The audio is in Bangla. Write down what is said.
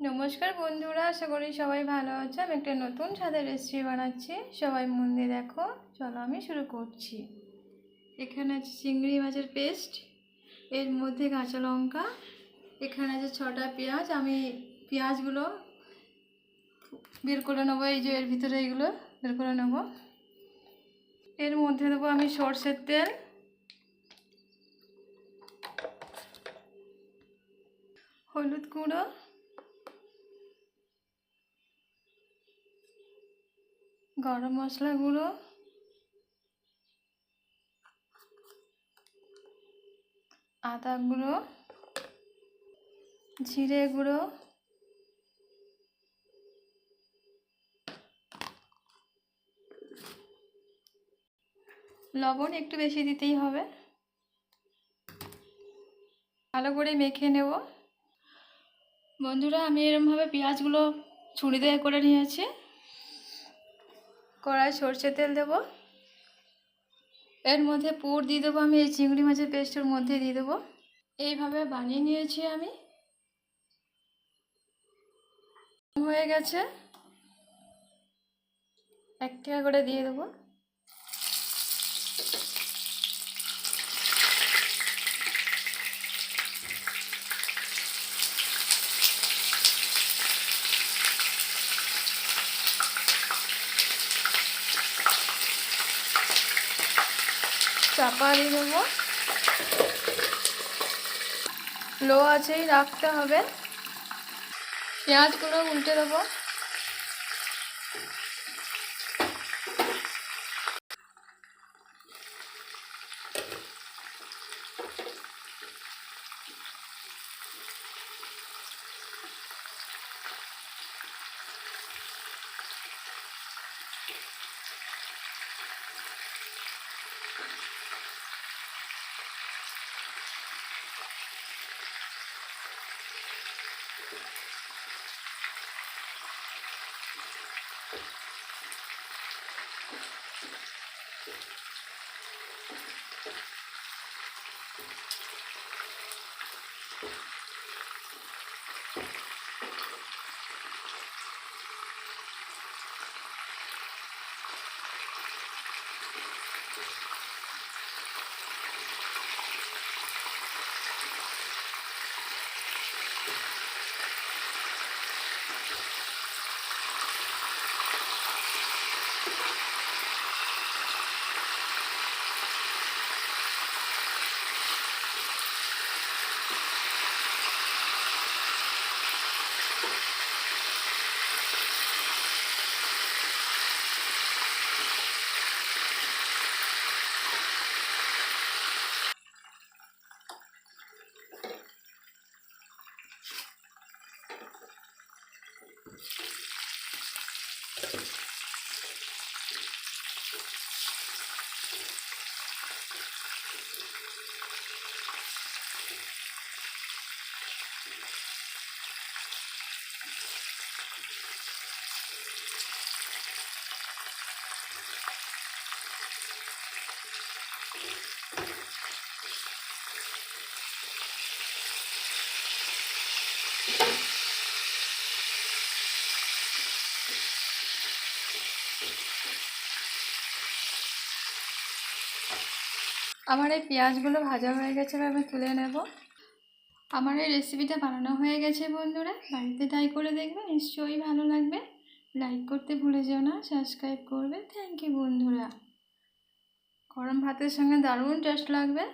নমস্কার বন্ধুরা, আশা করি সবাই ভালো আছে। আমি একটা নতুন স্বাদের রেসিপি বানাচ্ছি, সবাই মন দিয়ে দেখো। চলো আমি শুরু করছি। এখানে আছে চিংড়ি মাছের পেস্ট, এর মধ্যে কাঁচা লঙ্কা, এখানে আছে 6টা পেঁয়াজ। আমি পেঁয়াজগুলো বের করে নেবো, এই যে এর ভিতরে এইগুলো বের করে নেব। এর মধ্যে দেবো আমি সর্ষের তেল, হলুদ গুঁড়ো, গরম মশলা গুঁড়ো, আদা গুঁড়ো, জিরে গুঁড়ো, লবণ একটু বেশি দিতেই হবে। ভালো করে মেখে নেব। বন্ধুরা, আমি এরকমভাবে পেঁয়াজগুলো ছুরি দিয়ে করে নিয়েছি। কড়াই সর্ষের তেল দেব, এর মধ্যে পুর দিয়ে দেবো। আমি এই চিংড়ি মাছের পেস্টের মধ্যে দিয়ে দেবো। এইভাবে বানিয়ে নিয়েছি আমি। হয়ে গেছে, একটা করে দিয়ে দেবো। চাপা দিয়ে দেবো, লো আছেই রাখতে হবে। পেঁয়াজগুলো উল্টে দেবো। আমার এই পেঁয়াজগুলো ভাজা হয়ে গেছে, আমি তুলে নেব। আমার এই রেসিপিটা বানানো হয়ে গেছে বন্ধুরা, বাড়িতে ট্রাই করে দেখবে, নিশ্চয়ই ভালো লাগবে। লাইক করতে ভুলে যেও না, সাবস্ক্রাইব করবে। থ্যাংক ইউ বন্ধুরা। গরম ভাতের সঙ্গে দারুণ টেস্ট লাগবে।